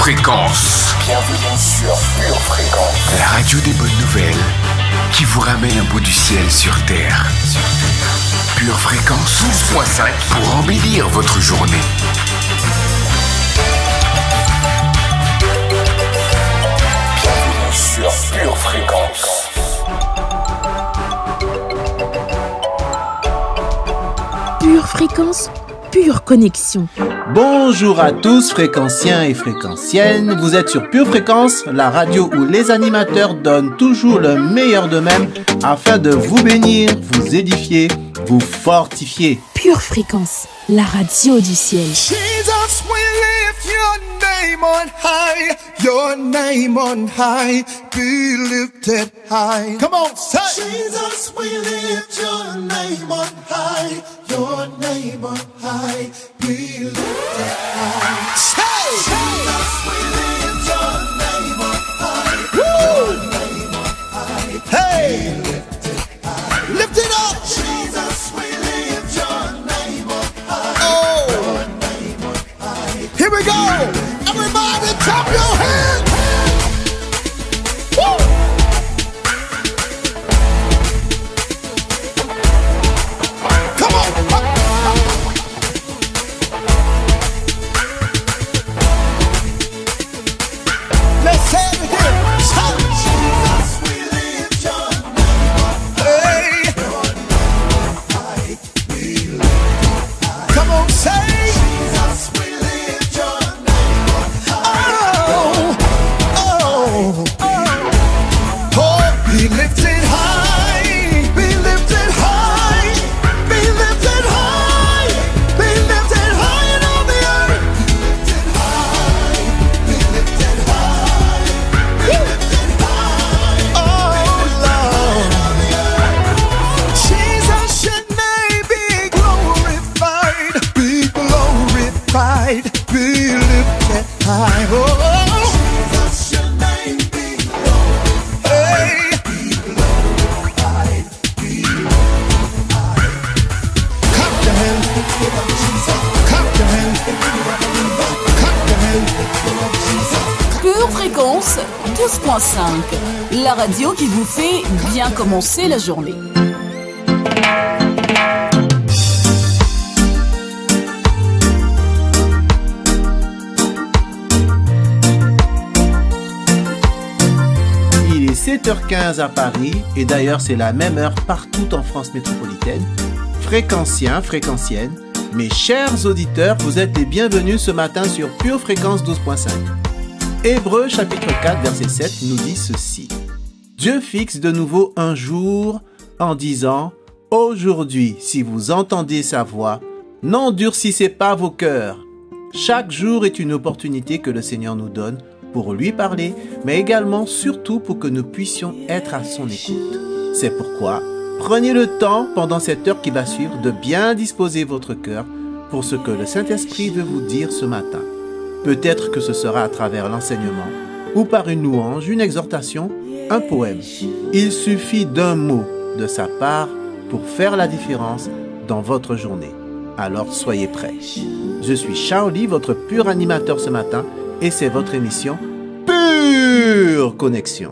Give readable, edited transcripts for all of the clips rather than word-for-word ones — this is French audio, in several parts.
Fréquence. Bienvenue sur Pure Fréquence. La radio des bonnes nouvelles qui vous ramène un bout du ciel sur Terre. Pure Fréquence 12.5 pour embellir votre journée. Bienvenue sur Pure Fréquence. Pure Fréquence, pure connexion. Bonjour à tous fréquenciens et fréquenciennes, vous êtes sur Pure Fréquence, la radio où les animateurs donnent toujours le meilleur d'eux-mêmes afin de vous bénir, vous édifier, vous fortifier. Pure Fréquence, la radio du ciel. Jesus, we lift your name on high, your name on high, be lifted high. Come on, say. Jesus, we lift your name on high, your name on high, be lifted high. Say. Jesus, we lift your name on high, your name on high, hey. Be lifted high. Lift it up. Jesus, we lift your name on high. Oh. Your name on high. Here we go. Everybody clap your hands. Woo. Come on. Let's say it again. Jesus, we lift your name on high. Hey. Come on, say. Jesus, we lift your name on high. Oh, be lifted high, be lifted high, be lifted high, be lifted high in all the earth. Be lifted high, be lifted high, oh Lord. Jesus, your name be glorified, be glorified, be lifted high. Oh, Jesus, your name be glorified, hey. Be glorified, be glorified. Clap your hands, Jesus. Clap your hands, clap your hands, Jesus. Pure Fréquence 12.5, la radio qui vous fait bien commencer la journée. Il est 7h15 à Paris et d'ailleurs c'est la même heure partout en France métropolitaine. Fréquenciens, fréquenciennes, mes chers auditeurs, vous êtes les bienvenus ce matin sur Pure Fréquence 12.5. Hébreux chapitre 4 verset 7 nous dit ceci. Dieu fixe de nouveau un jour en disant « Aujourd'hui, si vous entendez sa voix, n'endurcissez pas vos cœurs. » Chaque jour est une opportunité que le Seigneur nous donne pour lui parler, mais également surtout pour que nous puissions être à son écoute. C'est pourquoi, prenez le temps pendant cette heure qui va suivre de bien disposer votre cœur pour ce que le Saint-Esprit veut vous dire ce matin. Peut-être que ce sera à travers l'enseignement, ou par une louange, une exhortation, un poème. Il suffit d'un mot de sa part pour faire la différence dans votre journée. Alors soyez prêts. Je suis Charlie, votre pur animateur ce matin, et c'est votre émission Pure Connexion.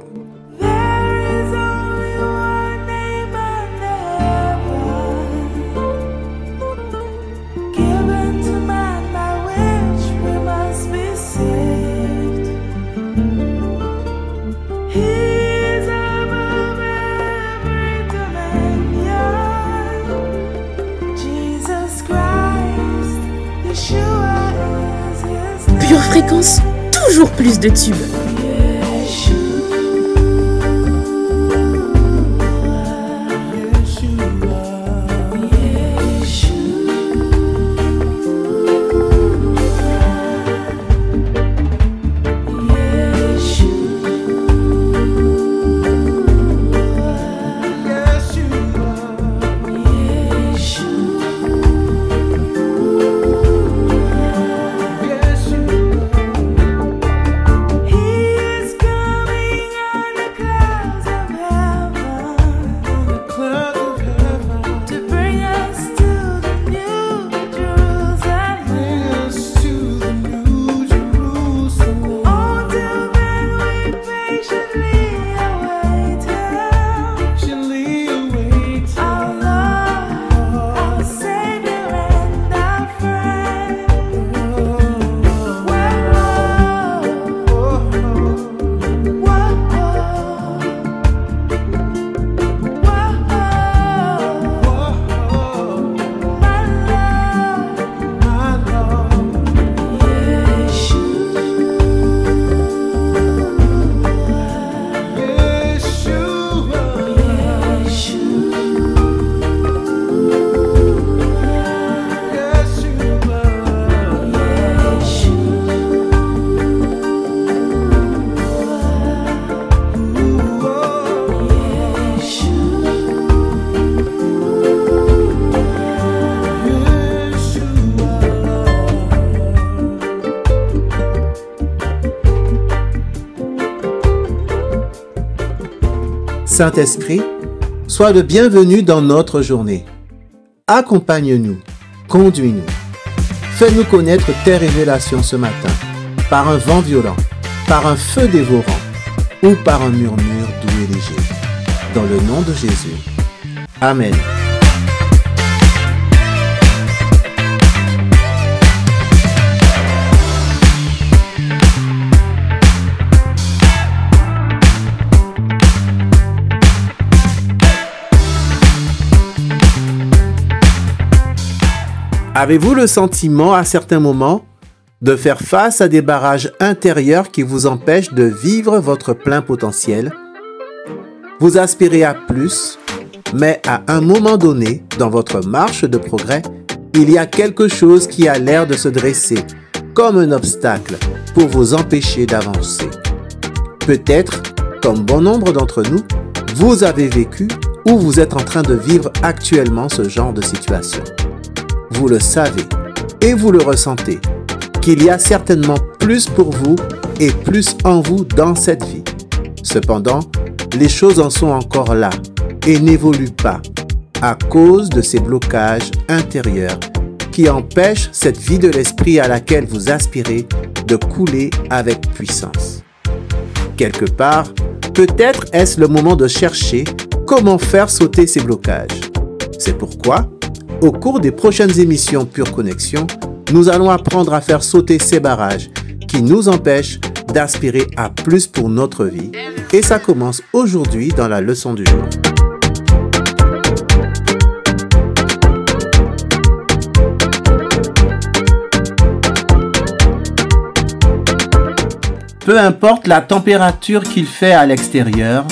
Pure Fréquence, toujours plus de tubes. He Saint-Esprit, sois le bienvenu dans notre journée. Accompagne-nous, conduis-nous. Fais-nous connaître tes révélations ce matin, par un vent violent, par un feu dévorant ou par un murmure doux et léger. Dans le nom de Jésus. Amen. Avez-vous le sentiment à certains moments de faire face à des barrages intérieurs qui vous empêchent de vivre votre plein potentiel? Vous aspirez à plus, mais à un moment donné, dans votre marche de progrès, il y a quelque chose qui a l'air de se dresser comme un obstacle pour vous empêcher d'avancer. Peut-être, comme bon nombre d'entre nous, vous avez vécu ou vous êtes en train de vivre actuellement ce genre de situation. Vous le savez et vous le ressentez, qu'il y a certainement plus pour vous et plus en vous dans cette vie. Cependant, les choses en sont encore là et n'évoluent pas à cause de ces blocages intérieurs qui empêchent cette vie de l'esprit à laquelle vous aspirez de couler avec puissance. Quelque part, peut-être est-ce le moment de chercher comment faire sauter ces blocages. C'est pourquoi, au cours des prochaines émissions Pure Connexion, nous allons apprendre à faire sauter ces barrages qui nous empêchent d'aspirer à plus pour notre vie. Et ça commence aujourd'hui dans la leçon du jour. Peu importe la température qu'il fait à l'extérieur,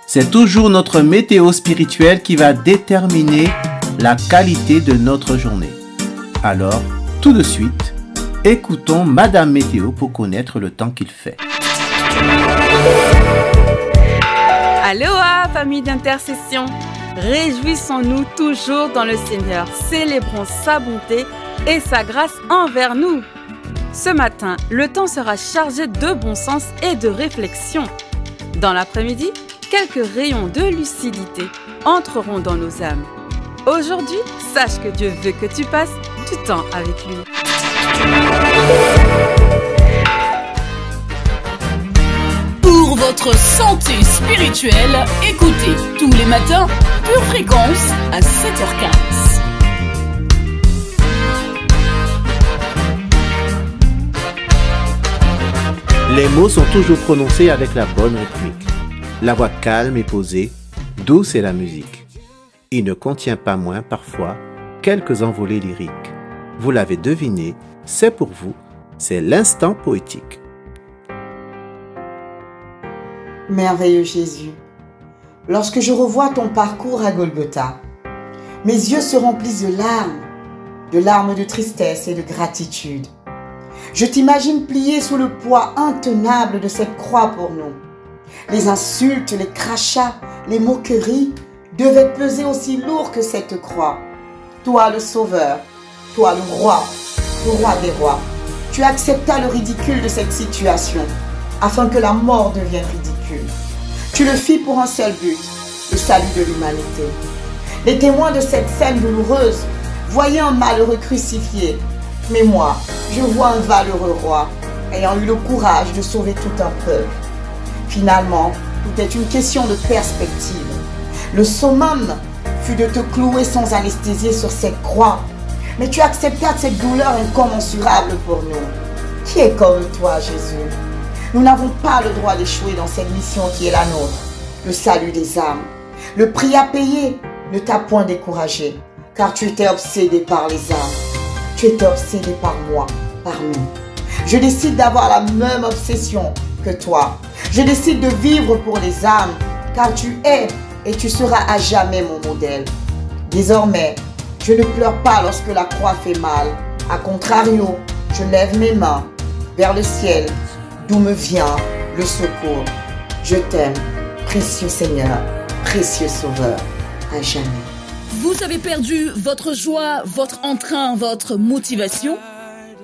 c'est toujours notre météo spirituelle qui va déterminer la qualité de notre journée. Alors, tout de suite, écoutons Madame Météo pour connaître le temps qu'il fait. Aloha, famille d'intercession! Réjouissons-nous toujours dans le Seigneur, célébrons sa bonté et sa grâce envers nous. Ce matin, le temps sera chargé de bon sens et de réflexion. Dans l'après-midi, quelques rayons de lucidité entreront dans nos âmes. Aujourd'hui, sache que Dieu veut que tu passes du temps avec lui. Pour votre santé spirituelle, écoutez tous les matins Pure Fréquence à 7h15. Les mots sont toujours prononcés avec la bonne rythmique. La voix calme et posée, douce est la musique. Il ne contient pas moins, parfois, quelques envolées lyriques. Vous l'avez deviné, c'est pour vous, c'est l'instant poétique. Merveilleux Jésus, lorsque je revois ton parcours à Golgotha, mes yeux se remplissent de larmes de tristesse et de gratitude. Je t'imagine plié sous le poids intenable de cette croix pour nous. Les insultes, les crachats, les moqueries devaient peser aussi lourd que cette croix. Toi le Sauveur, toi le roi des rois, tu acceptas le ridicule de cette situation afin que la mort devienne ridicule. Tu le fis pour un seul but, le salut de l'humanité. Les témoins de cette scène douloureuse voyaient un malheureux crucifié, mais moi, je vois un valeureux roi ayant eu le courage de sauver tout un peuple. Finalement, tout est une question de perspective. Le summum fut de te clouer sans anesthésier sur cette croix, mais tu acceptas cette douleur incommensurable pour nous. Qui est comme toi, Jésus? Nous n'avons pas le droit d'échouer dans cette mission qui est la nôtre, le salut des âmes. Le prix à payer ne t'a point découragé, car tu étais obsédé par les âmes. Tu étais obsédé par moi, par nous. Je décide d'avoir la même obsession que toi. Je décide de vivre pour les âmes, car tu es et tu seras à jamais mon modèle. Désormais, je ne pleure pas lorsque la croix fait mal. A contrario, je lève mes mains vers le ciel, d'où me vient le secours. Je t'aime, précieux Seigneur, précieux Sauveur, à jamais. Vous avez perdu votre joie, votre entrain, votre motivation?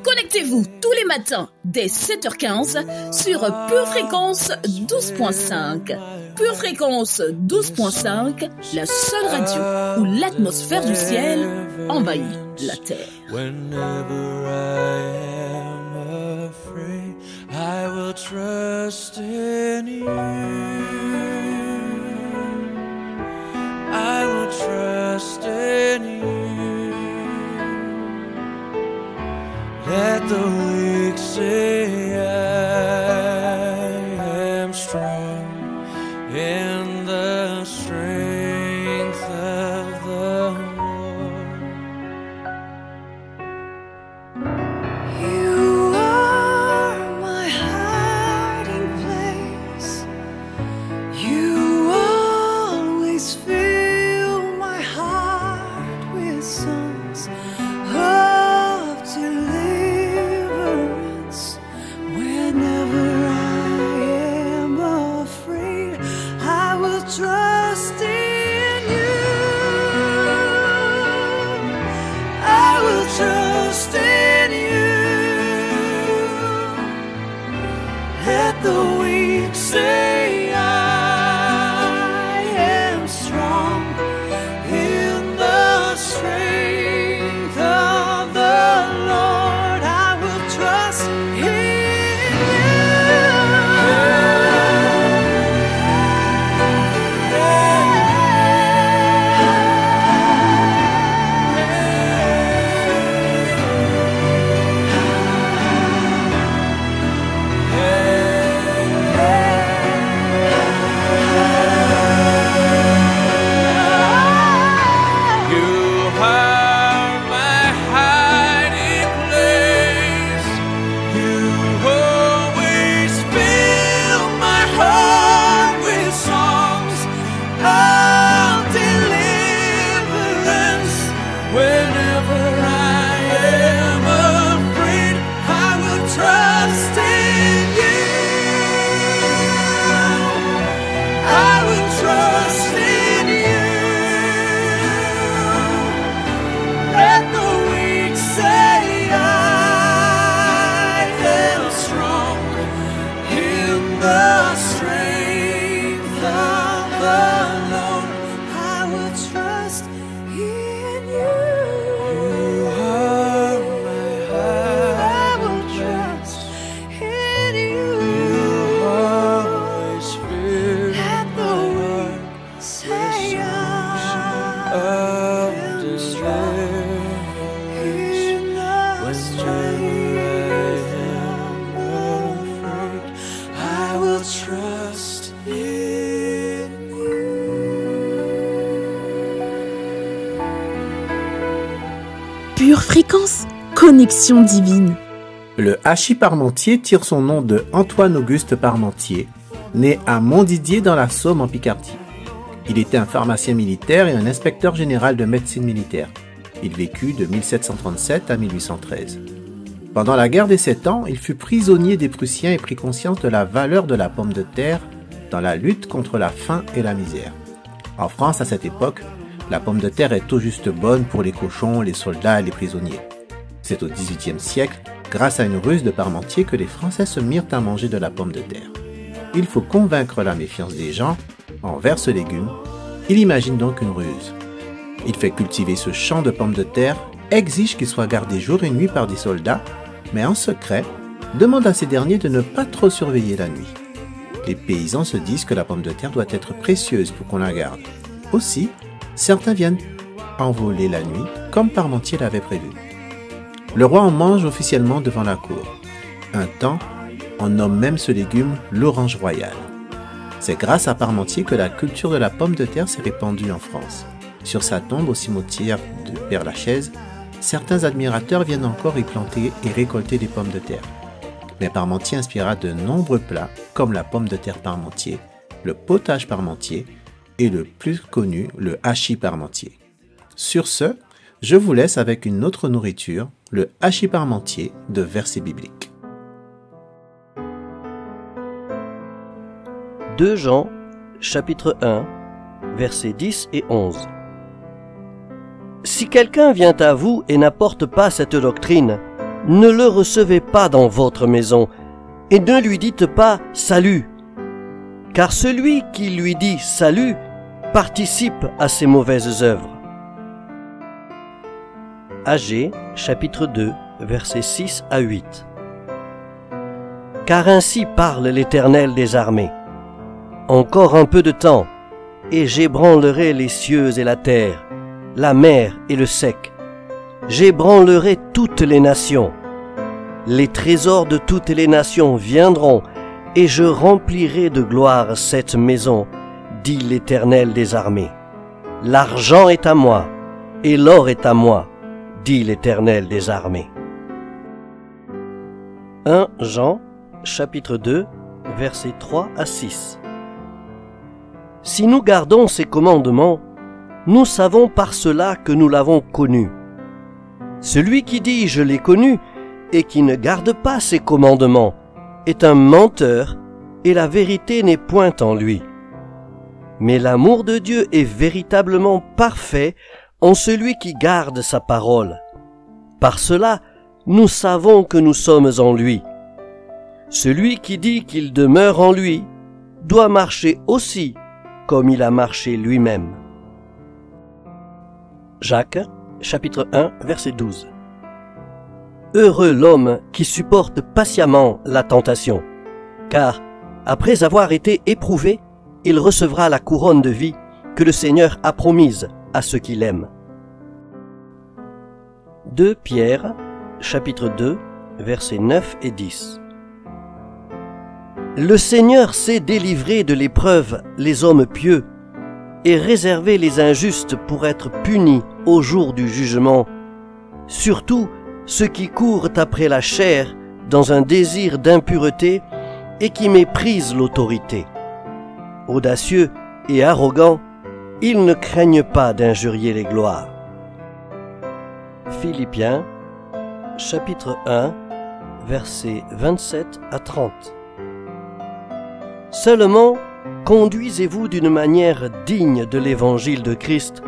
Connectez-vous tous les matins dès 7h15 sur Pure Fréquence 12.5. Pure Fréquence 12.5, la seule radio où l'atmosphère du ciel envahit la terre. Whenever I am afraid, I will trust in you. I will trust in you. Let the weak say I am strong in the strength of the Lord. You are my hiding place. You always fill my heart with songs of deliverance. Whenever I am afraid, I will trust in you. I will trust in you. Let the weak say I am strong in the strength of the Lord. I will trust Pure Fréquence, connexion divine. Le hachis parmentier tire son nom de Antoine-Auguste Parmentier, né à Montdidier dans la Somme en Picardie. Il était un pharmacien militaire et un inspecteur général de médecine militaire. Il vécut de 1737 à 1813. Pendant la guerre des 7 ans, il fut prisonnier des Prussiens et prit conscience de la valeur de la pomme de terre dans la lutte contre la faim et la misère. En France, à cette époque, la pomme de terre est tout juste bonne pour les cochons, les soldats et les prisonniers. C'est au XVIIIe siècle, grâce à une ruse de Parmentier, que les Français se mirent à manger de la pomme de terre. Il faut convaincre la méfiance des gens envers ce légume. Il imagine donc une ruse. Il fait cultiver ce champ de pommes de terre, exige qu'il soit gardé jour et nuit par des soldats, mais en secret, demande à ces derniers de ne pas trop surveiller la nuit. Les paysans se disent que la pomme de terre doit être précieuse pour qu'on la garde. Aussi, certains viennent en voler la nuit, comme Parmentier l'avait prévu. Le roi en mange officiellement devant la cour. Un temps, on nomme même ce légume l'orange royale. C'est grâce à Parmentier que la culture de la pomme de terre s'est répandue en France. Sur sa tombe au cimetière de Père-Lachaise, certains admirateurs viennent encore y planter et récolter des pommes de terre. Mais Parmentier inspira de nombreux plats comme la pomme de terre Parmentier, le potage Parmentier et le plus connu, le hachis Parmentier. Sur ce, je vous laisse avec une autre nourriture, le hachis Parmentier de versets bibliques. 2 Jean, chapitre 1, versets 10 et 11. Si quelqu'un vient à vous et n'apporte pas cette doctrine, ne le recevez pas dans votre maison et ne lui dites pas « Salut », car celui qui lui dit salut participe à ses mauvaises œuvres. Agée, chapitre 2, versets 6 à 8. Car ainsi parle l'Éternel des armées. Encore un peu de temps, et j'ébranlerai les cieux et la terre, la mer et le sec. J'ébranlerai toutes les nations. Les trésors de toutes les nations viendront, et je remplirai de gloire cette maison, dit l'Éternel des armées. L'argent est à moi, et l'or est à moi, dit l'Éternel des armées. 1 Jean, chapitre 2, versets 3 à 6. Si nous gardons ses commandements, nous savons par cela que nous l'avons connu. Celui qui dit « je l'ai connu » et qui ne garde pas ses commandements est un menteur et la vérité n'est point en lui. Mais l'amour de Dieu est véritablement parfait en celui qui garde sa parole. Par cela, nous savons que nous sommes en lui. Celui qui dit qu'il demeure en lui doit marcher aussi comme il a marché lui-même. Jacques, chapitre 1, verset 12. Heureux l'homme qui supporte patiemment la tentation, car, après avoir été éprouvé, il recevra la couronne de vie que le Seigneur a promise à ceux qui l'aiment. 2 Pierre, chapitre 2, versets 9 et 10. Le Seigneur sait délivrer de l'épreuve les hommes pieux et réserver les injustes pour être punis au jour du jugement, surtout ceux qui courent après la chair dans un désir d'impureté et qui méprisent l'autorité. Audacieux et arrogants, ils ne craignent pas d'injurier les gloires. Philippiens, chapitre 1, versets 27 à 30. Seulement, conduisez-vous d'une manière digne de l'évangile de Christ,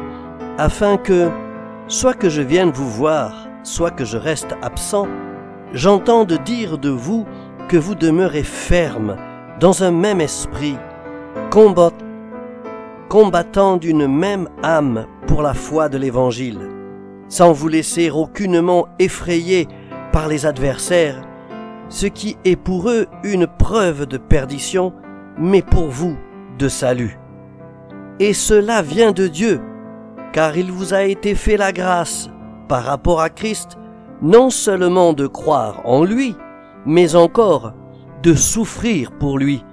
afin que, soit que je vienne vous voir, soit que je reste absent, j'entende dire de vous que vous demeurez ferme dans un même esprit, combattant d'une même âme pour la foi de l'évangile, sans vous laisser aucunement effrayer par les adversaires, ce qui est pour eux une preuve de perdition, mais pour vous de salut. Et cela vient de Dieu, car il vous a été fait la grâce, par rapport à Christ, non seulement de croire en lui, mais encore de souffrir pour lui,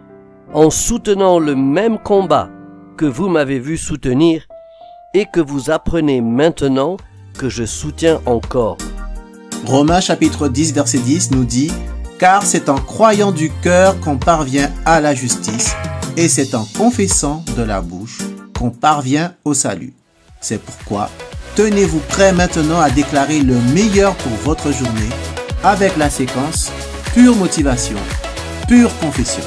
en soutenant le même combat que vous m'avez vu soutenir et que vous apprenez maintenant que je soutiens encore. Romains chapitre 10 verset 10 nous dit « Car c'est en croyant du cœur qu'on parvient à la justice, et c'est en confessant de la bouche qu'on parvient au salut. C'est pourquoi tenez-vous prêts maintenant à déclarer le meilleur pour votre journée avec la séquence Pure Motivation, Pure Confession. »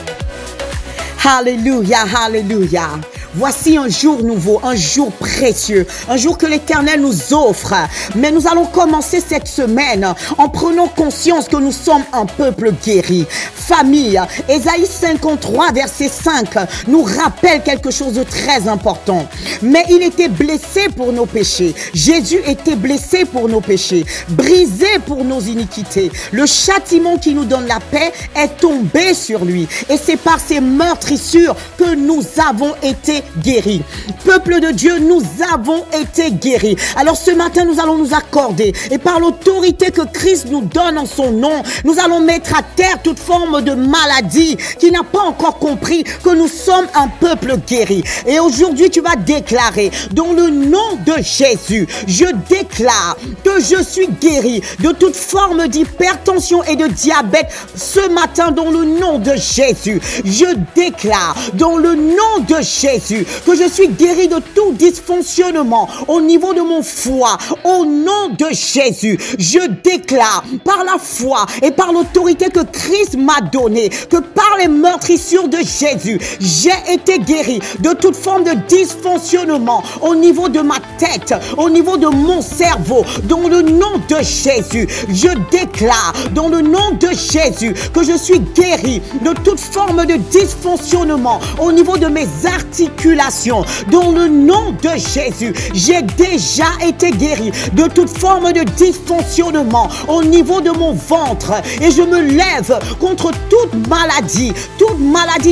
Alléluia, alléluia. Voici un jour nouveau, un jour précieux, un jour que l'Éternel nous offre. Mais nous allons commencer cette semaine en prenant conscience que nous sommes un peuple guéri. Famille, Ésaïe 53, verset 5 nous rappelle quelque chose de très important. Mais il était blessé pour nos péchés. Jésus était blessé pour nos péchés, brisé pour nos iniquités. Le châtiment qui nous donne la paix est tombé sur lui. Et c'est par ses meurtrissures que nous avons été guéris. Peuple de Dieu, nous avons été guéris. Alors ce matin, nous allons nous accorder et par l'autorité que Christ nous donne en son nom, nous allons mettre à terre toute forme de maladie qui n'a pas encore compris que nous sommes un peuple guéri. Et aujourd'hui, tu vas déclarer dans le nom de Jésus, je déclare que je suis guéri de toute forme d'hypertension et de diabète ce matin dans le nom de Jésus. Je déclare dans le nom de Jésus Jésus, que je suis guéri de tout dysfonctionnement au niveau de mon foie. Au nom de Jésus, je déclare par la foi et par l'autorité que Christ m'a donnée, que par les meurtrissures de Jésus, j'ai été guéri de toute forme de dysfonctionnement au niveau de ma tête, au niveau de mon cerveau. Dans le nom de Jésus, je déclare dans le nom de Jésus que je suis guéri de toute forme de dysfonctionnement au niveau de mes articulations. Dans le nom de Jésus, j'ai déjà été guéri de toute forme de dysfonctionnement au niveau de mon ventre et je me lève contre toute maladie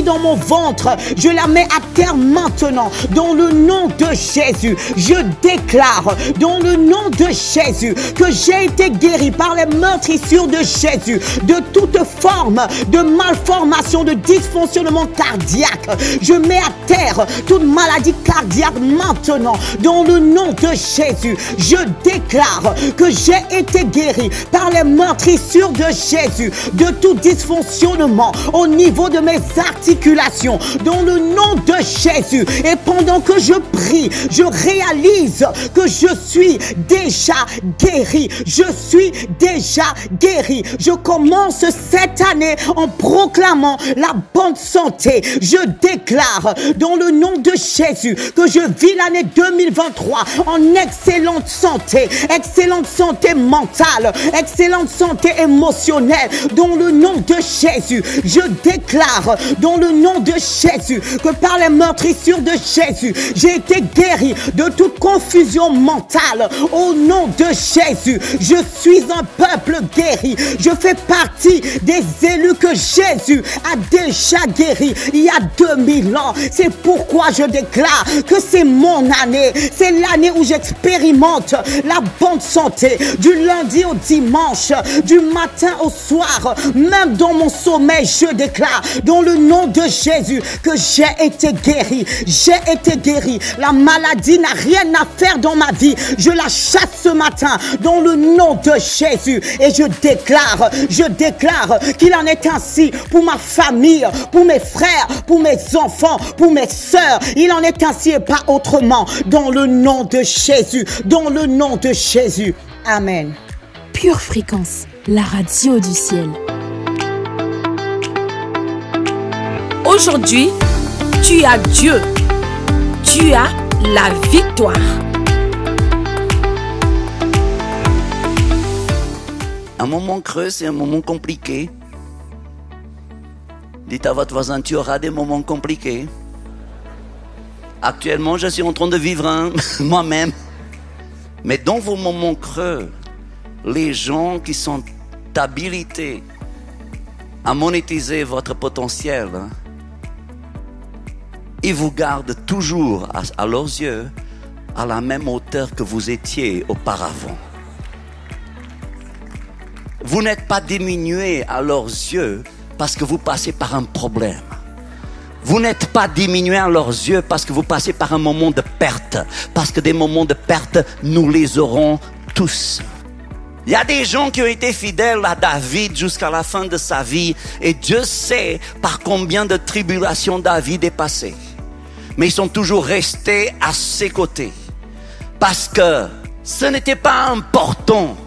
dans mon ventre. Je la mets à terre maintenant dans le nom de Jésus. Je déclare dans le nom de Jésus que j'ai été guéri par les meurtrissures de Jésus de toute forme de malformation, de dysfonctionnement cardiaque. Je mets à terre toute maladie cardiaque maintenant dans le nom de Jésus. Je déclare que j'ai été guéri par les meurtrissures de Jésus de tout dysfonctionnement au niveau de mes articulations dans le nom de Jésus. Et pendant que je prie, je réalise que je suis déjà guéri. Je suis déjà guéri. Je commence cette année en proclamant la bonne santé. Je déclare dans le nom de Jésus que je vis l'année 2023 en excellente santé mentale, excellente santé émotionnelle. Dans le nom de Jésus, je déclare dans le nom de Jésus que par les meurtrissures de Jésus, j'ai été guéri de toute confusion mentale. Au nom de Jésus, je suis un peuple guéri. Je fais partie des élus que Jésus a déjà guéris il y a 2000 ans. C'est pourquoi je déclare que c'est mon année. C'est l'année où j'expérimente la bonne santé du lundi au dimanche, du matin au soir, même dans mon sommeil. Je déclare dans le nom de Jésus que j'ai été guéri. J'ai été guéri. La maladie n'a rien à faire dans ma vie. Je la chasse ce matin dans le nom de Jésus et je déclare qu'il en est ainsi pour ma famille, pour mes frères, pour mes enfants, pour mes sœurs. Il en est ainsi et pas autrement dans le nom de Jésus, dans le nom de Jésus. Amen. Pure Fréquence, la radio du ciel. Aujourd'hui, tu as Dieu. Tu as la victoire. Un moment creux, c'est un moment compliqué. Dites à votre voisin, tu auras des moments compliqués. Actuellement, je suis en train de vivre un, moi-même. Mais dans vos moments creux, les gens qui sont habilités à monétiser votre potentiel, ils vous gardent toujours, à leurs yeux, à la même hauteur que vous étiez auparavant. Vous n'êtes pas diminué à leurs yeux parce que vous passez par un problème. Vous n'êtes pas diminué à leurs yeux parce que vous passez par un moment de perte. Parce que des moments de perte, nous les aurons tous. Il y a des gens qui ont été fidèles à David jusqu'à la fin de sa vie. Et Dieu sait par combien de tribulations David est passé. Mais ils sont toujours restés à ses côtés. Parce que ce n'était pas important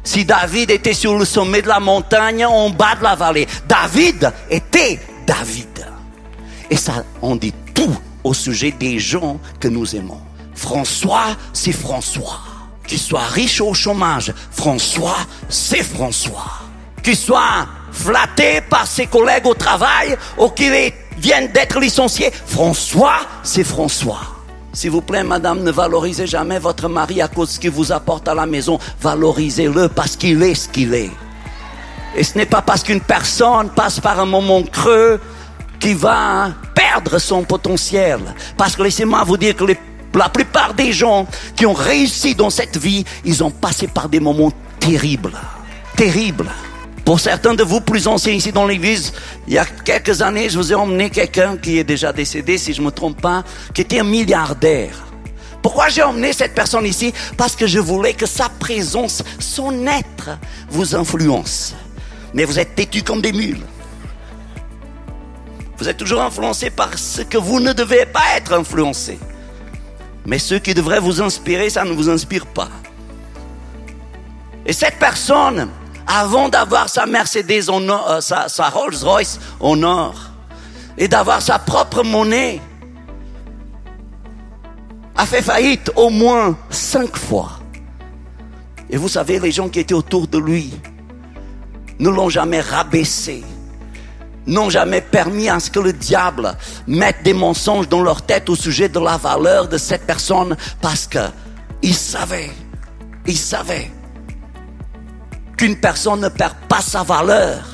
si David était sur le sommet de la montagne, en bas de la vallée. David était David. Et ça, on dit tout au sujet des gens que nous aimons. François, c'est François. Qu'il soit riche ou au chômage, François, c'est François. Qu'il soit flatté par ses collègues au travail ou qu'il vienne d'être licencié, François, c'est François. S'il vous plaît, madame, ne valorisez jamais votre mari à cause de ce qu'il vous apporte à la maison. Valorisez-le parce qu'il est ce qu'il est. Et ce n'est pas parce qu'une personne passe par un moment creux qu'il va perdre son potentiel. Parce que laissez-moi vous dire que la plupart des gens qui ont réussi dans cette vie, ils ont passé par des moments terribles. Terribles. Pour certains de vous plus anciens ici dans l'église, il y a quelques années, je vous ai emmené quelqu'un qui est déjà décédé, si je ne me trompe pas, qui était un milliardaire. Pourquoi j'ai emmené cette personne ici? Parce que je voulais que sa présence, son être, vous influence. Mais vous êtes têtus comme des mules. Vous êtes toujours influencé par ce que vous ne devez pas être influencé. Mais ce qui devrait vous inspirer, ça ne vous inspire pas. Et cette personne, avant d'avoir sa Mercedes en or, sa Rolls-Royce en or, et d'avoir sa propre monnaie, a fait faillite au moins 5 fois. Et vous savez, les gens qui étaient autour de lui ne l'ont jamais rabaissé, n'ont jamais permis à ce que le diable mette des mensonges dans leur tête au sujet de la valeur de cette personne, parce qu'ils savaient qu'une personne ne perd pas sa valeur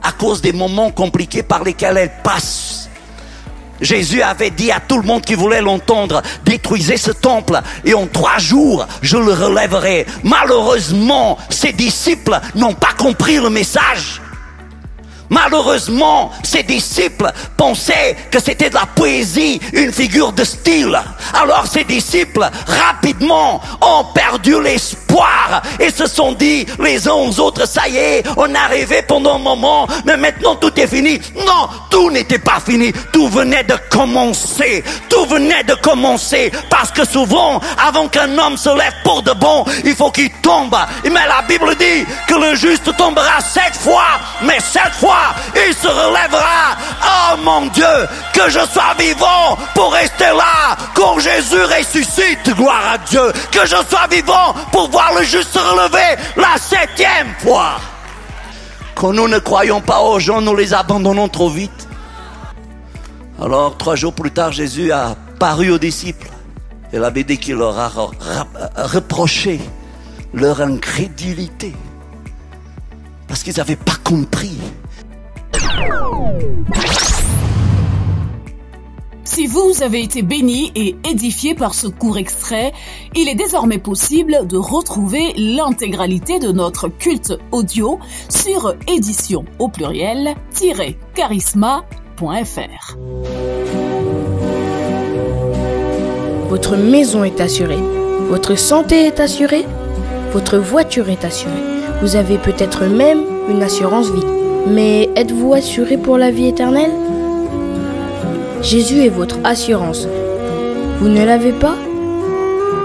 à cause des moments compliqués par lesquels elle passe. Jésus avait dit à tout le monde qui voulait l'entendre, détruisez ce temple et en 3 jours je le relèverai. Malheureusement, ses disciples n'ont pas compris le message. Malheureusement, ses disciples pensaient que c'était de la poésie, une figure de style. Alors ses disciples, rapidement, ont perdu l'espoir et se sont dit les uns aux autres, ça y est, on est arrivé pendant un moment, mais maintenant tout est fini. Non, tout n'était pas fini, tout venait de commencer. Tout venait de commencer, parce que souvent, avant qu'un homme se lève pour de bon, il faut qu'il tombe. Mais la Bible dit que le juste tombera 7 fois, mais 7 fois, il se relèvera. Oh mon Dieu, que je sois vivant pour rester là quand Jésus ressuscite, gloire à Dieu. Que je sois vivant pour voir le juste se relever la 7e fois. Quand nous ne croyons pas aux gens, nous les abandonnons trop vite. Alors 3 jours plus tard, Jésus a paru aux disciples. Et la Bible dit qu'il leur a reproché leur incrédulité, parce qu'ils n'avaient pas compris. Si vous avez été béni et édifié par ce court extrait, il est désormais possible de retrouver l'intégralité de notre culte audio sur édition au pluriel-charisma.fr. Votre maison est assurée, votre santé est assurée, votre voiture est assurée. Vous avez peut-être même une assurance vie. Mais êtes-vous assuré pour la vie éternelle? Jésus est votre assurance. Vous ne l'avez pas?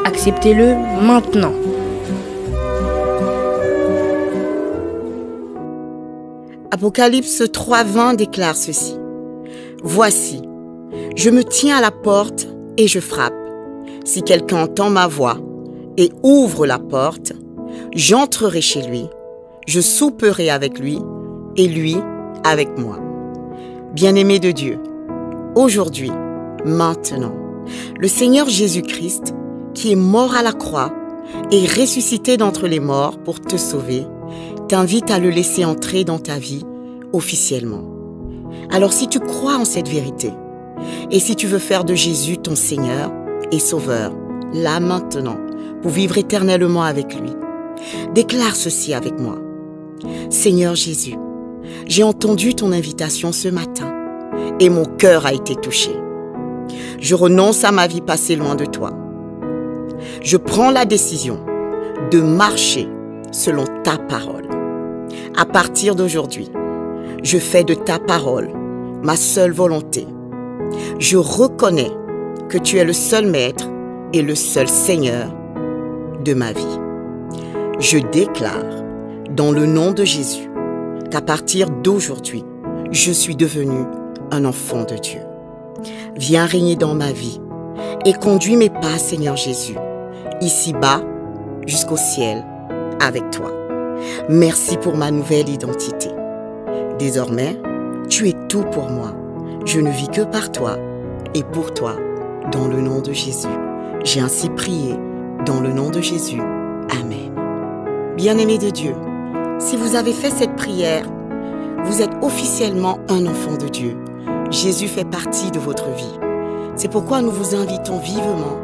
Acceptez-le maintenant. Apocalypse 3:20 déclare ceci. Voici, je me tiens à la porte et je frappe. Si quelqu'un entend ma voix et ouvre la porte, j'entrerai chez lui, je souperai avec lui et lui avec moi. Bien-aimé de Dieu, aujourd'hui, maintenant, le Seigneur Jésus-Christ, qui est mort à la croix et ressuscité d'entre les morts pour te sauver, t'invite à le laisser entrer dans ta vie officiellement. Alors si tu crois en cette vérité, et si tu veux faire de Jésus ton Seigneur et Sauveur, là maintenant, pour vivre éternellement avec lui, déclare ceci avec moi. Seigneur Jésus, j'ai entendu ton invitation ce matin et mon cœur a été touché. Je renonce à ma vie passée loin de toi. Je prends la décision de marcher selon ta parole. À partir d'aujourd'hui, je fais de ta parole ma seule volonté. Je reconnais que tu es le seul maître et le seul Seigneur de ma vie. Je déclare dans le nom de Jésus qu'à partir d'aujourd'hui, je suis devenu un enfant de Dieu. Viens régner dans ma vie et conduis mes pas, Seigneur Jésus, ici-bas jusqu'au ciel avec toi. Merci pour ma nouvelle identité. Désormais, tu es tout pour moi. Je ne vis que par toi et pour toi, dans le nom de Jésus. J'ai ainsi prié dans le nom de Jésus. Amen. Bien-aimés de Dieu, si vous avez fait cette prière, vous êtes officiellement un enfant de Dieu. Jésus fait partie de votre vie. C'est pourquoi nous vous invitons vivement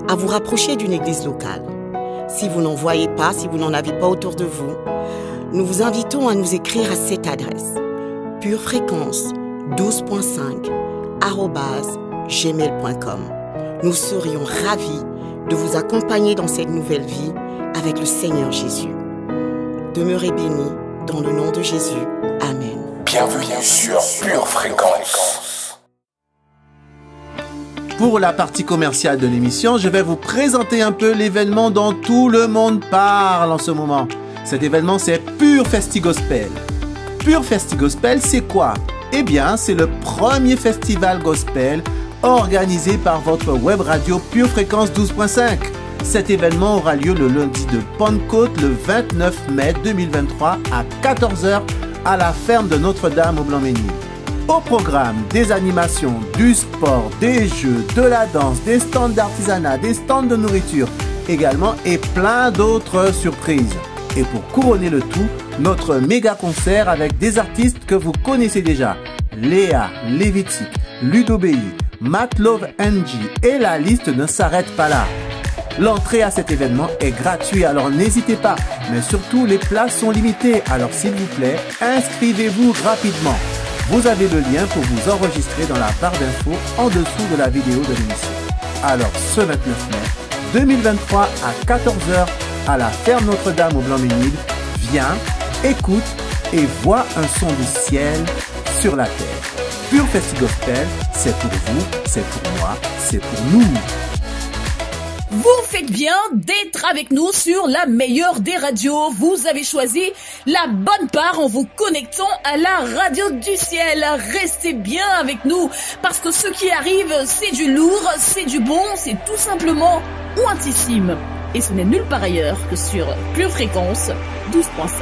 à vous rapprocher d'une église locale. Si vous n'en voyez pas, si vous n'en avez pas autour de vous, nous vous invitons à nous écrire à cette adresse: purefréquence12.5@gmail.com. Nous serions ravis de vous accompagner dans cette nouvelle vie avec le Seigneur Jésus. Demeurez bénis dans le nom de Jésus. Amen. Bienvenue sur Pure Fréquence. Pour la partie commerciale de l'émission, je vais vous présenter un peu l'événement dont tout le monde parle en ce moment. Cet événement, c'est Pure Festi Gospel. Pure Festi Gospel, c'est quoi? Eh bien, c'est le premier festival gospel organisé par votre web radio Pure Fréquence 12.5. Cet événement aura lieu le lundi de Pentecôte, le 29 mai 2023 à 14h à la ferme de Notre-Dame au Blanc-Mesnil. Au programme, des animations, du sport, des jeux, de la danse, des stands d'artisanat, des stands de nourriture également et plein d'autres surprises. Et pour couronner le tout, notre méga concert avec des artistes que vous connaissez déjà. Léa, Lévitique, Ludo Bei, Matt Love NG et la liste ne s'arrête pas là. L'entrée à cet événement est gratuite, alors n'hésitez pas. Mais surtout, les places sont limitées, alors s'il vous plaît, inscrivez-vous rapidement. Vous avez le lien pour vous enregistrer dans la barre d'infos en dessous de la vidéo de l'émission. Alors, ce 29 mai 2023 à 14h à la ferme Notre-Dame au Blanc-Mesnil, viens, écoute et vois un son du ciel sur la terre. Pure Festi Gospel, c'est pour vous, c'est pour moi, c'est pour nous. Vous faites bien d'être avec nous sur la meilleure des radios. Vous avez choisi la bonne part en vous connectant à la radio du ciel. Restez bien avec nous parce que ce qui arrive, c'est du lourd, c'est du bon, c'est tout simplement ouintissime. Et ce n'est nulle part ailleurs que sur Pure Fréquence 12.5.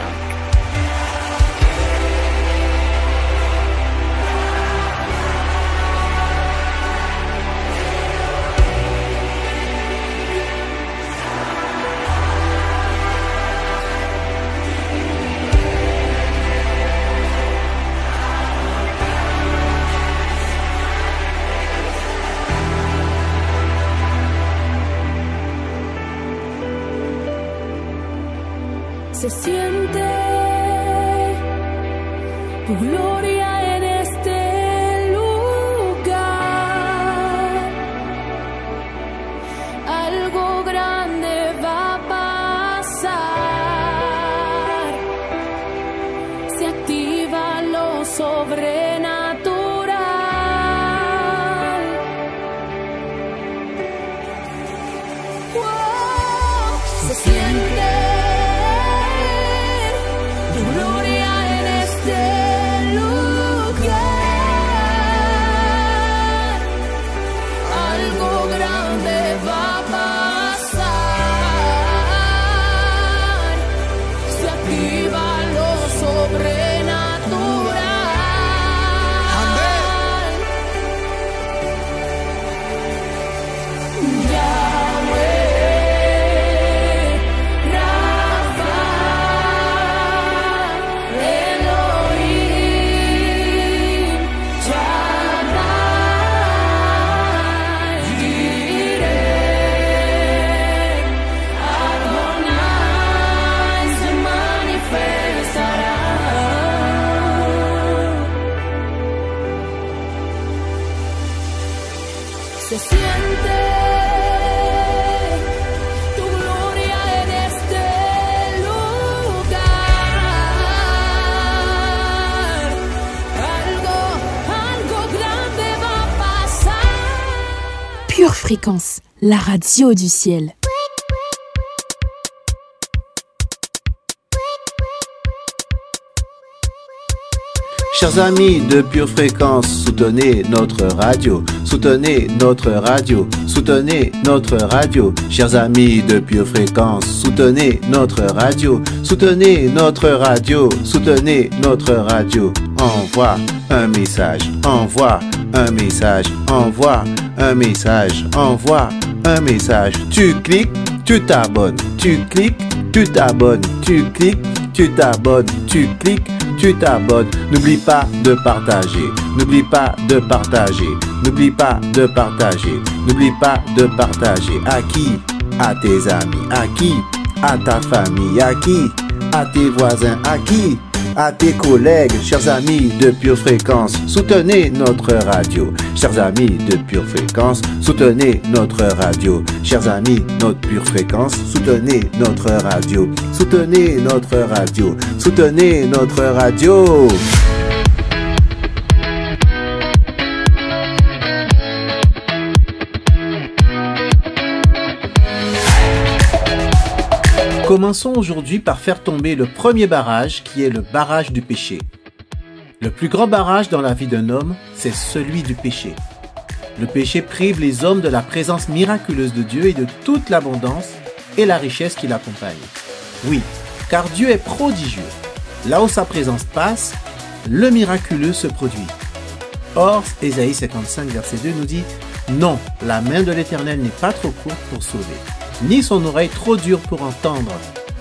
Se siente tu gloria en este lugar. Algo grande va a pasar. Se activa lo sobrenatural. Wow, se siente. Se siente tu gloria en este lugar. Algo grande va a pasar. Pure Fréquence, la radio du ciel. Chers amis de Pure Fréquence, soutenez notre radio, soutenez notre radio, soutenez notre radio. Chers amis de Pure Fréquence, soutenez notre radio, soutenez notre radio, soutenez notre radio. Envoie un message, envoie un message, envoie un message, envoie un message. Tu cliques, tu t'abonnes, tu cliques, tu t'abonnes, tu cliques, tu t'abonnes, tu cliques. Tu t'abonnes, n'oublie pas de partager, n'oublie pas de partager, n'oublie pas de partager, n'oublie pas de partager. À qui? À tes amis. À qui? À ta famille. À qui? À tes voisins. À qui? À tes collègues. Chers amis de Pure Fréquence, soutenez notre radio. Chers amis de Pure Fréquence, soutenez notre radio. Chers amis, notre Pure Fréquence, soutenez notre radio. Soutenez notre radio. Soutenez notre radio. Commençons aujourd'hui par faire tomber le premier barrage qui est le barrage du péché. Le plus grand barrage dans la vie d'un homme, c'est celui du péché. Le péché prive les hommes de la présence miraculeuse de Dieu et de toute l'abondance et la richesse qui l'accompagne. Oui, car Dieu est prodigieux. Là où sa présence passe, le miraculeux se produit. Or, Ésaïe 55, verset 2 nous dit « Non, la main de l'Éternel n'est pas trop courte pour sauver, ni son oreille trop dure pour entendre,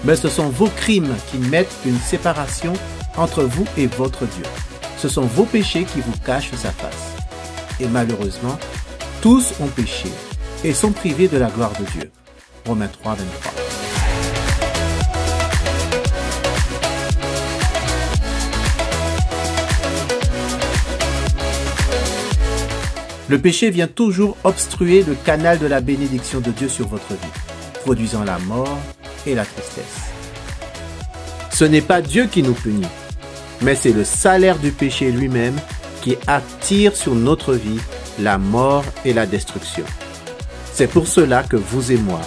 mais ce sont vos crimes qui mettent une séparation entre vous et votre Dieu. Ce sont vos péchés qui vous cachent sa face. » Et malheureusement, tous ont péché et sont privés de la gloire de Dieu. Romains 3, 23. Le péché vient toujours obstruer le canal de la bénédiction de Dieu sur votre vie, produisant la mort et la tristesse. Ce n'est pas Dieu qui nous punit, mais c'est le salaire du péché lui-même qui attire sur notre vie la mort et la destruction. C'est pour cela que vous et moi,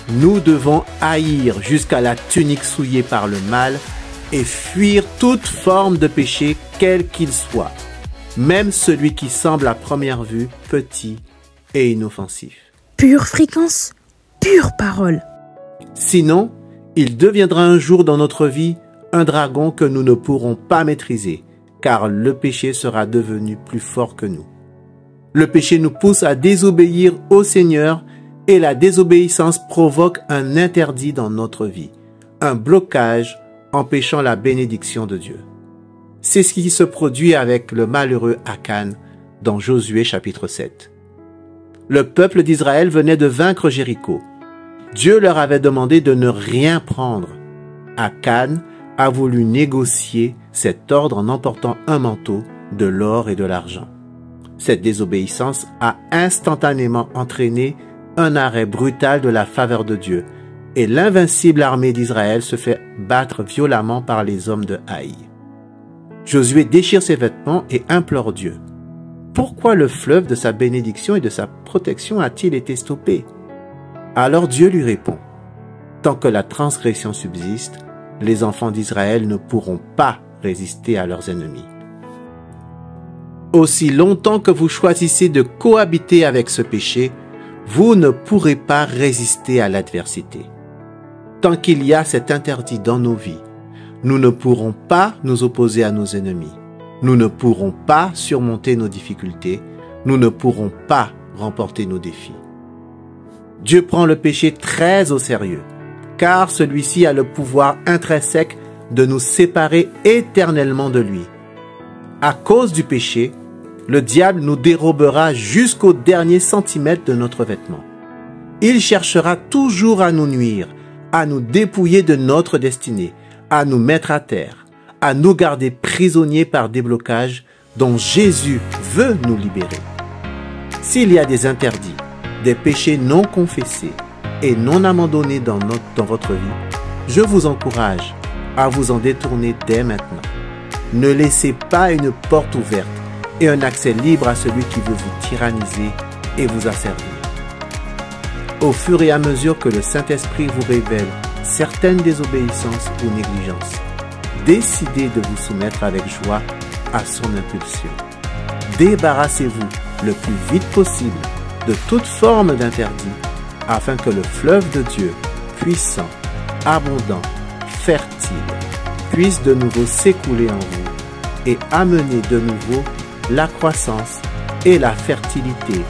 nous devons haïr jusqu'à la tunique souillée par le mal et fuir toute forme de péché, quel qu'il soit, même celui qui semble à première vue petit et inoffensif. Pure fréquence, pure parole. Sinon, il deviendra un jour dans notre vie un dragon que nous ne pourrons pas maîtriser, car le péché sera devenu plus fort que nous. Le péché nous pousse à désobéir au Seigneur et la désobéissance provoque un interdit dans notre vie, un blocage empêchant la bénédiction de Dieu. C'est ce qui se produit avec le malheureux Akan dans Josué chapitre 7. Le peuple d'Israël venait de vaincre Jéricho. Dieu leur avait demandé de ne rien prendre. Akan a voulu négocier cet ordre en emportant un manteau, de l'or et de l'argent. Cette désobéissance a instantanément entraîné un arrêt brutal de la faveur de Dieu et l'invincible armée d'Israël se fait battre violemment par les hommes de Haï. Josué déchire ses vêtements et implore Dieu. Pourquoi le fleuve de sa bénédiction et de sa protection a-t-il été stoppé? Alors Dieu lui répond, tant que la transgression subsiste, les enfants d'Israël ne pourront pas résister à leurs ennemis. Aussi longtemps que vous choisissez de cohabiter avec ce péché, vous ne pourrez pas résister à l'adversité. Tant qu'il y a cet interdit dans nos vies, nous ne pourrons pas nous opposer à nos ennemis. Nous ne pourrons pas surmonter nos difficultés. Nous ne pourrons pas remporter nos défis. Dieu prend le péché très au sérieux, car celui-ci a le pouvoir intrinsèque de nous séparer éternellement de lui. À cause du péché, le diable nous dérobera jusqu'au dernier centimètre de notre vêtement. Il cherchera toujours à nous nuire, à nous dépouiller de notre destinée, à nous mettre à terre, à nous garder prisonniers par des blocages dont Jésus veut nous libérer. S'il y a des interdits, des péchés non confessés et non abandonnés dans votre vie, je vous encourage à vous en détourner dès maintenant. Ne laissez pas une porte ouverte et un accès libre à celui qui veut vous tyranniser et vous asservir. Au fur et à mesure que le Saint-Esprit vous révèle certaines désobéissances ou négligences, décidez de vous soumettre avec joie à son impulsion. Débarrassez-vous le plus vite possible de toute forme d'interdit afin que le fleuve de Dieu, puissant, abondant, fertile, puisse de nouveau s'écouler en vous et amener de nouveau la croissance et la fertilité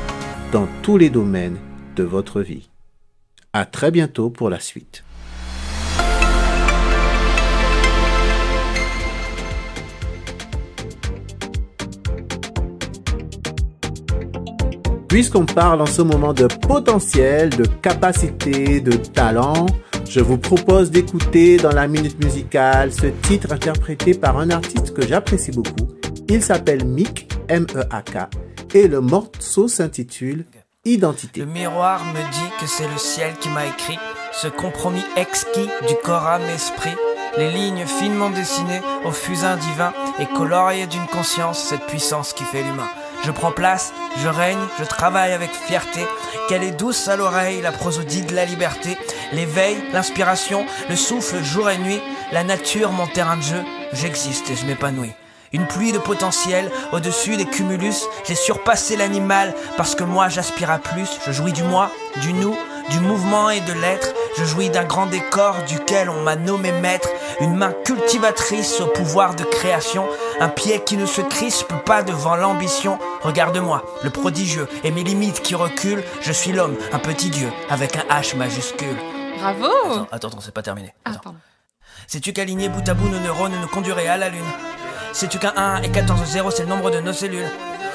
dans tous les domaines de votre vie. À très bientôt pour la suite. Puisqu'on parle en ce moment de potentiel, de capacité, de talent, je vous propose d'écouter dans la minute musicale ce titre interprété par un artiste que j'apprécie beaucoup. Il s'appelle Meek, M-E-A-K, et le morceau s'intitule Identité. Le miroir me dit que c'est le ciel qui m'a écrit ce compromis exquis du corps, âme, esprit. Les lignes finement dessinées au fusain divin et coloriées d'une conscience, cette puissance qui fait l'humain. Je prends place, je règne, je travaille avec fierté. Qu'elle est douce à l'oreille, la prosodie de la liberté. L'éveil, l'inspiration, le souffle jour et nuit. La nature, mon terrain de jeu, j'existe et je m'épanouis. Une pluie de potentiel, au-dessus des cumulus. J'ai surpassé l'animal, parce que moi j'aspire à plus. Je jouis du moi, du nous, du mouvement et de l'être. Je jouis d'un grand décor duquel on m'a nommé maître. Une main cultivatrice au pouvoir de création. Un pied qui ne se crispe pas devant l'ambition. Regarde-moi, le prodigieux et mes limites qui reculent. Je suis l'homme, un petit dieu, avec un H majuscule. Bravo! Attends, c'est pas terminé. Ah, pardon. Sais-tu qu'aligner bout à bout nos neurones nous conduirait à la lune? Sais-tu qu'un 1 et 14 0 c'est le nombre de nos cellules?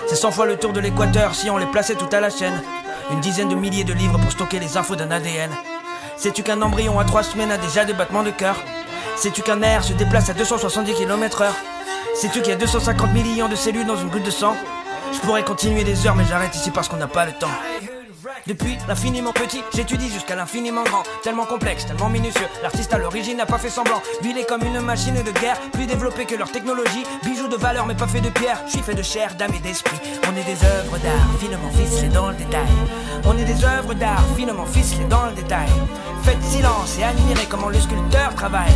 C'est 100 fois le tour de l'équateur si on les plaçait tout à la chaîne. Une dizaine de milliers de livres pour stocker les infos d'un ADN. Sais-tu qu'un embryon à 3 semaines a déjà des battements de cœur? Sais-tu qu'un nerf se déplace à 270 km/h? Sais-tu qu'il y a 250 millions de cellules dans une goutte de sang? Je pourrais continuer des heures mais j'arrête ici parce qu'on n'a pas le temps. Depuis l'infiniment petit, j'étudie jusqu'à l'infiniment grand. Tellement complexe, tellement minutieux, l'artiste à l'origine n'a pas fait semblant. Huilé comme une machine de guerre, plus développé que leur technologie. Bijoux de valeur mais pas fait de pierre, je suis fait de chair, d'âme et d'esprit. On est des œuvres d'art, finement ficelées dans le détail. On est des œuvres d'art, finement ficelées dans le détail. Faites silence et admirez comment le sculpteur travaille.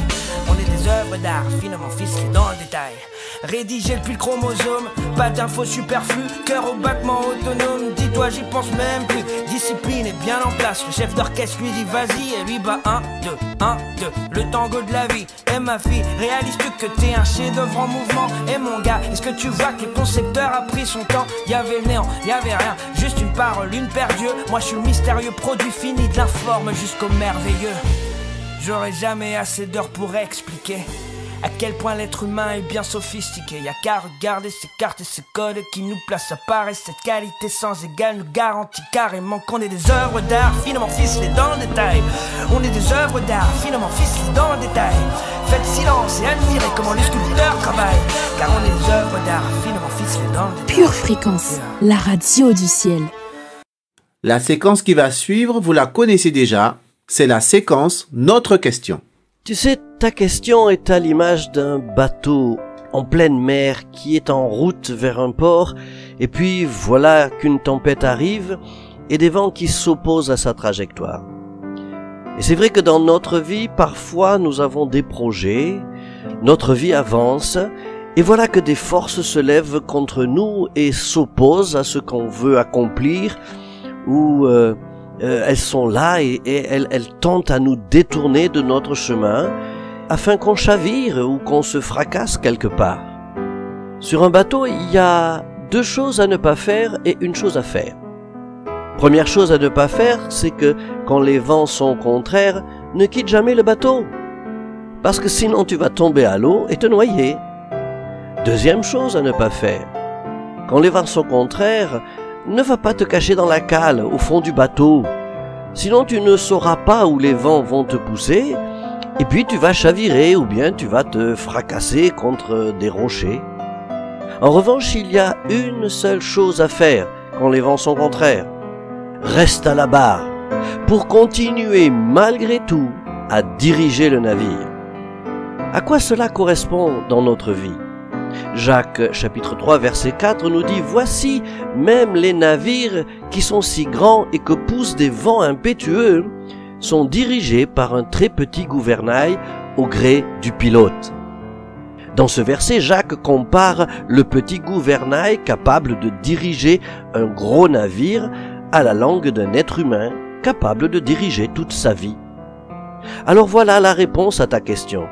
On est des œuvres d'art, finement ficelées dans le détail. Rédigé depuis le chromosome, pas d'infos superflues, cœur au battement autonome. Dis-toi j'y pense même plus, discipline est bien en place. Le chef d'orchestre lui dit vas-y et lui bat 1, 2, 1, 2. Le tango de la vie, et ma fille, réalise-tu que t'es un chef-d'œuvre en mouvement? Et mon gars, est-ce que tu vois que le concepteur a pris son temps? Y'avait le néant, y'avait rien, juste une parole, une paire d'yeux. Moi je suis le mystérieux produit fini de l'informe jusqu'au merveilleux. J'aurais jamais assez d'heures pour expliquer à quel point l'être humain est bien sophistiqué. Y'a qu'à regarder ces cartes et ces codes qui nous placent à part. Et cette qualité sans égale nous garantit carrément qu'on est des œuvres d'art finement ficelées dans le détail. On est des œuvres d'art finement ficelées dans le détail. Faites silence et admirez comment les sculpteurs travaillent. Car on est des œuvres d'art finement ficelées dans le détail. Pure Fréquence, la radio du ciel. La séquence qui va suivre, vous la connaissez déjà. C'est la séquence Notre question. Tu sais, ta question est à l'image d'un bateau en pleine mer qui est en route vers un port, et puis voilà qu'une tempête arrive et des vents qui s'opposent à sa trajectoire. Et c'est vrai que dans notre vie, parfois nous avons des projets, notre vie avance, et voilà que des forces se lèvent contre nous et s'opposent à ce qu'on veut accomplir, ou elles sont là et elles tentent à nous détourner de notre chemin afin qu'on chavire ou qu'on se fracasse quelque part. Sur un bateau, il y a 2 choses à ne pas faire et une chose à faire. Première chose à ne pas faire, c'est que quand les vents sont contraires, ne quitte jamais le bateau, parce que sinon tu vas tomber à l'eau et te noyer. Deuxième chose à ne pas faire, quand les vents sont contraires, ne va pas te cacher dans la cale, au fond du bateau. Sinon tu ne sauras pas où les vents vont te pousser, et puis tu vas chavirer, ou bien tu vas te fracasser contre des rochers. En revanche, il y a une seule chose à faire quand les vents sont contraires. Reste à la barre, pour continuer malgré tout à diriger le navire. À quoi cela correspond dans notre vie ? Jacques chapitre 3 verset 4 nous dit « Voici même les navires qui sont si grands et que poussent des vents impétueux sont dirigés par un très petit gouvernail au gré du pilote. » Dans ce verset, Jacques compare le petit gouvernail capable de diriger un gros navire à la langue d'un être humain capable de diriger toute sa vie. Alors voilà la réponse à ta question.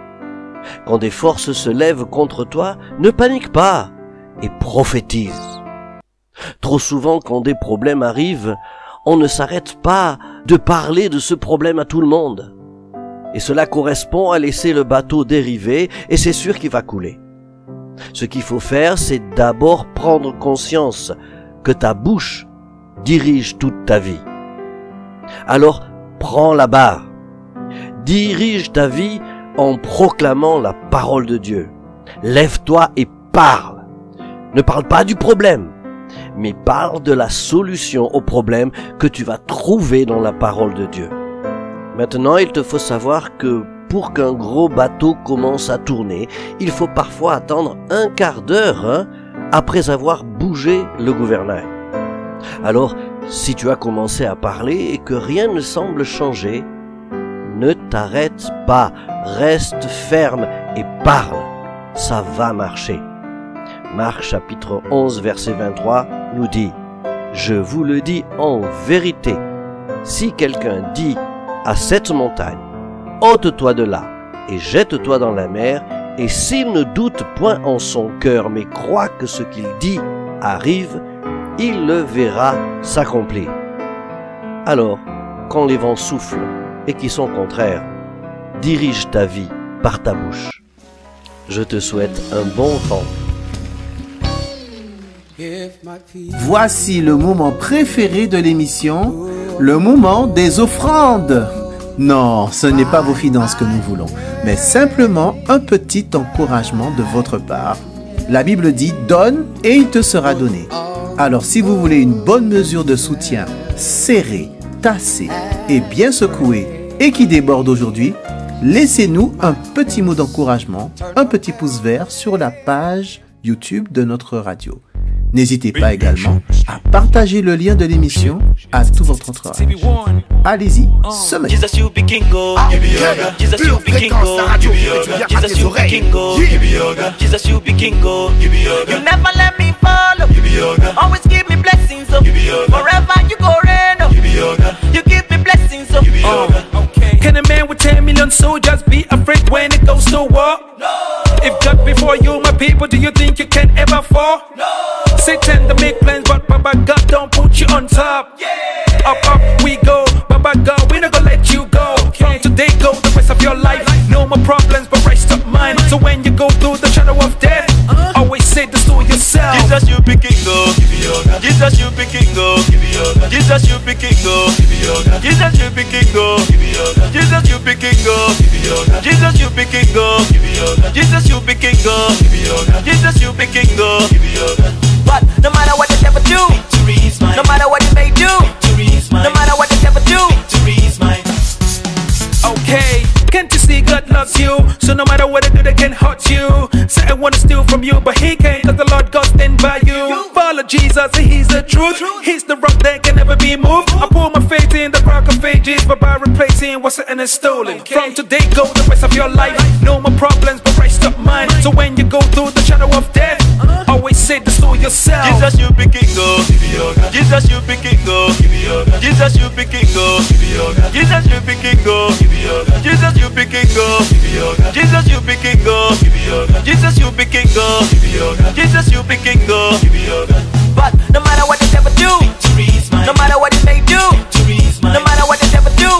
Quand des forces se lèvent contre toi, ne panique pas et prophétise. Trop souvent, quand des problèmes arrivent, on ne s'arrête pas de parler de ce problème à tout le monde. Et cela correspond à laisser le bateau dériver et c'est sûr qu'il va couler. Ce qu'il faut faire, c'est d'abord prendre conscience que ta bouche dirige toute ta vie. Alors, prends la barre. Dirige ta vie en proclamant la parole de Dieu. Lève-toi et parle. Ne parle pas du problème, mais parle de la solution au problème que tu vas trouver dans la parole de Dieu. Maintenant, il te faut savoir que pour qu'un gros bateau commence à tourner, il faut parfois attendre un quart d'heure après avoir bougé le gouvernail. Alors, si tu as commencé à parler et que rien ne semble changer, ne t'arrête pas, reste ferme et parle. Ça va marcher. Marc chapitre 11 verset 23 nous dit « Je vous le dis en vérité, si quelqu'un dit à cette montagne, ôte-toi de là et jette-toi dans la mer, et s'il ne doute point en son cœur, mais croit que ce qu'il dit arrive, il le verra s'accomplir. » Alors, quand les vents soufflent et qui sont contraires, dirige ta vie par ta bouche. Je te souhaite un bon vent. Voici le moment préféré de l'émission, le moment des offrandes. Non, ce n'est pas vos finances que nous voulons, mais simplement un petit encouragement de votre part. La Bible dit « Donne et il te sera donné ». Alors si vous voulez une bonne mesure de soutien, serrée, tassée et bien secouée et qui déborde aujourd'hui, laissez-nous un petit mot d'encouragement, un petit pouce vert sur la page YouTube de notre radio. N'hésitez pas également à partager le lien de l'émission à tout votre entourage. Allez-y, semez. Jesus, you be king, oh. Jesus, you be king, oh. Jesus, you be king, oh. Jesus, you be king, oh. You never let me fall. Always give me blessings, oh. Forever you go reign, oh. You give me blessings, oh. Can a man with 10 million soldiers be afraid when it goes to war? No. If God before you, my people, do you think you can ever fall? No. Satan to make plans, but Baba God don't put you on top. Yeah. Up we go, Baba God, we not gonna let you go. From today go the rest of your life. No more problems, but rest of mine. So when you go through the shadow of death, always say this to yourself. Jesus, you be king, oh. Jesus, you be king, oh. Jesus, you be king, oh. Jesus, you be king, oh. Jesus, you be king, oh. Jesus, you be king, oh. Jesus, you be king, oh. Jesus, you be king, oh. But no matter what the devil do, no matter what he may do, no matter what the devil do, okay, can't you see God loves you? So no matter what they do, they can hurt you. Say I wanna steal from you, but he can't, cause the Lord God stand by you. Follow Jesus, he's the truth. He's the rock that can never be moved. I put my faith in the rock of ages, but by replacing what's and is stolen. From today go the rest of your life. No more problems, but rest of mine. So when you go through the shadow of death, always say this to yourself. Jesus, you be king, oh. Jesus, you be king, oh. Jesus, you be king, oh. Jesus, you be king, oh. Jesus, you be king, oh. Jesus, you be king, oh. Jesus, you be king, oh. Jesus, you be king, oh. But no matter what the devil do, no matter what he may do, no matter what the devil do,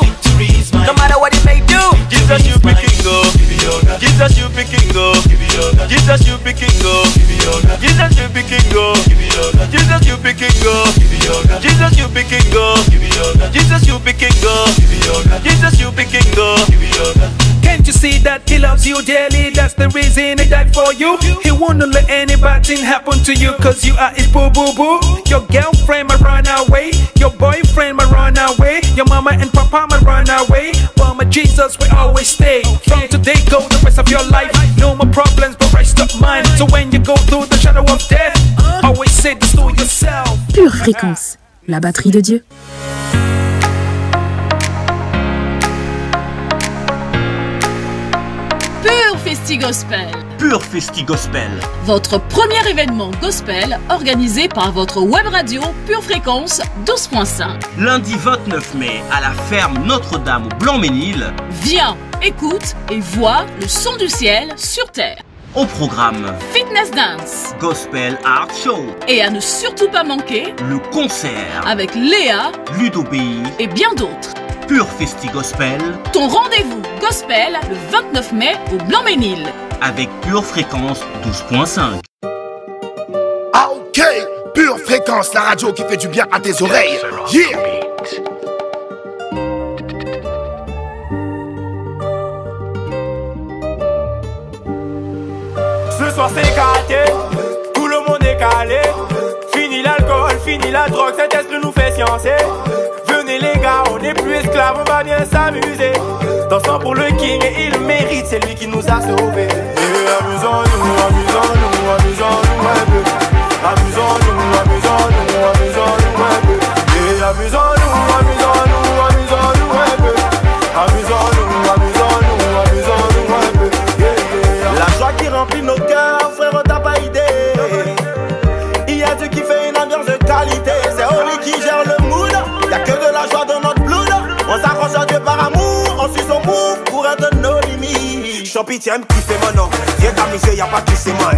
no matter what he may do, Jesus, you be king, oh. Jesus, you be king, oh. Jesus, you be king, oh. Jesus, you be king, oh. Jesus, you be king, oh. Jesus, you be king, oh. Jesus, you be king, oh. Jesus, you be king, oh. Can't you see that he loves you dearly? That's the reason he died for you. He won't let any bad thing happen to you, cause you are his boo-boo-boo. Your girlfriend might run away, your boyfriend might run away, your mama and papa might run away, but my Jesus will always stay. From today go the rest of your life. No more problems, but rest of mine. So when you go through the shadow of death, always say this to yourself. Pure Fréquence, la batterie de Dieu. Pure Festi Gospel. Pure Festi Gospel. Votre premier événement gospel organisé par votre web radio Pure Fréquence 12.5. Lundi 29 mai à la ferme Notre-Dame au Blanc-Ménil. Viens, écoute et vois le son du ciel sur terre. Au programme Fitness Dance, Gospel Art Show et à ne surtout pas manquer le concert avec Léa, Ludo BI et bien d'autres. Pure Festi Gospel, ton rendez-vous gospel le 29 mai au Blanc-Ménil avec Pure Fréquence 12.5. Ok, Pure Fréquence, la radio qui fait du bien à tes oreilles. Yeah. Ce soir c'est gâté, tout le monde est calé. Fini l'alcool, fini la drogue, cet esprit nous fait sciencer. Venez les gars, on n'est plus esclaves, on va bien s'amuser. Dansons pour le king et il le mérite, c'est lui qui nous a sauvés. Et amusons-nous, amusons-nous, amusons-nous un peu. champi, tiens, me kiffer maintenant. Viens t'amuser, y'a pas de glissement.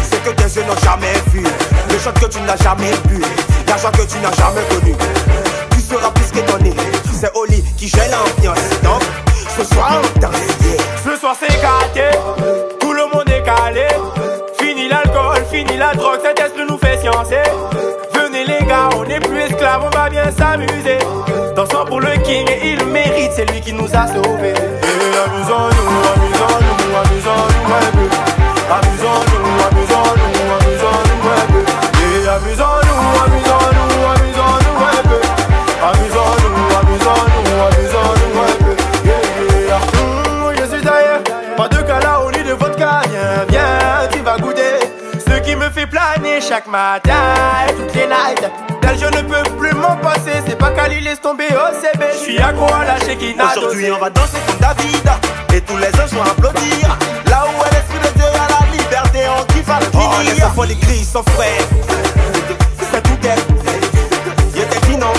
C'est que tes yeux n'ont jamais vu. Le chant que tu n'as jamais bu. L'argent que tu n'as jamais connu. Tu seras plus qu'étonné. C'est Oli qui gèle l'ambiance. Donc, ce soir on danse. Ce soir c'est gâté, tout le monde est calé. Fini l'alcool, fini la drogue, cet esprit nous fait sciencer. Venez les gars, on n'est plus esclaves, on va bien s'amuser. Dansons pour le king et il mérite, c'est lui qui nous a sauvés. Et amusons-nous, amusons-nous, amusons-nous un peu. Amusons-nous, amusons-nous, amusons-nous un peu. Et amusons-nous, amusons-nous, amusons-nous un peu. Amusons-nous, amusons-nous, amusons-nous un peu. Je suis ailleurs, pas de cala au lit de vodka. Viens, viens, tu vas goûter ce qui me fait planer chaque matin et toutes les nights. D'elle je ne peux plus m'en passer. C'est pas qu'Ali laisse tomber OCB. Je suis accro à la Shekinah. Aujourd'hui on va danser comme David et tous les uns vont applaudir. Là où est l'esprit de Dieu, y'a la liberté, on kiffe à finir. Oh, les enfants les cris sont frais. C'est tout est. Y'a des finons.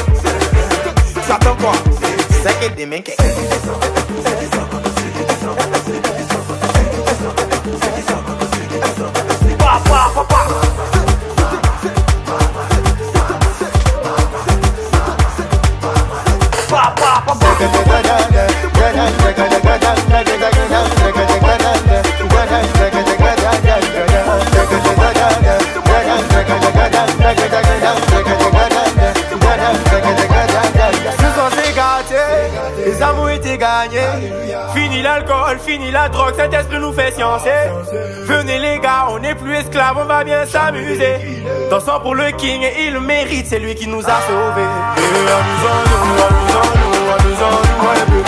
Tu attends quoi? C'est que des mecs. Les amours étaient gagnés. Fini l'alcool, fini la drogue, cet esprit nous fait sciencer. Venez les gars, on n'est plus esclaves, on va bien s'amuser. Dansons pour le king et il mérite, c'est lui qui nous a sauvés. Et amusons-nous, amusons-nous, amusons-nous un peu.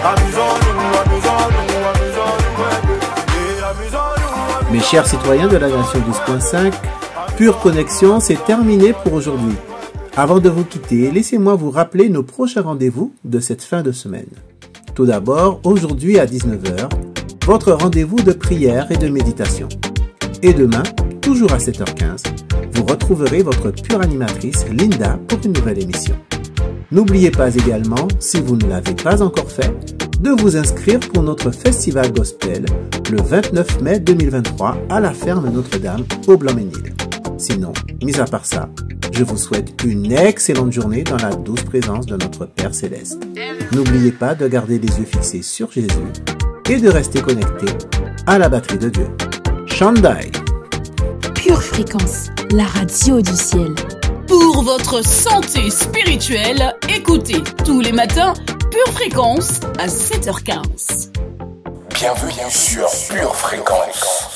Amusons-nous, amusons-nous, amusons-nous un peu. Et amusons-nous. Mes chers citoyens de la nation 12.5, Pure Connexion, c'est terminé pour aujourd'hui. Avant de vous quitter, laissez-moi vous rappeler nos prochains rendez-vous de cette fin de semaine. Tout d'abord, aujourd'hui à 19h, votre rendez-vous de prière et de méditation. Et demain, toujours à 7h15, vous retrouverez votre pure animatrice Linda pour une nouvelle émission. N'oubliez pas également, si vous ne l'avez pas encore fait, de vous inscrire pour notre festival gospel le 29 mai 2023 à la ferme Notre-Dame au Blanc-Ménil. Sinon, mis à part ça, je vous souhaite une excellente journée dans la douce présence de notre Père Céleste. N'oubliez pas de garder les yeux fixés sur Jésus et de rester connecté à la batterie de Dieu. Shandai. Pure Fréquence, la radio du ciel. Pour votre santé spirituelle, écoutez tous les matins Pure Fréquence à 7h15. Bienvenue sur Pure Fréquence.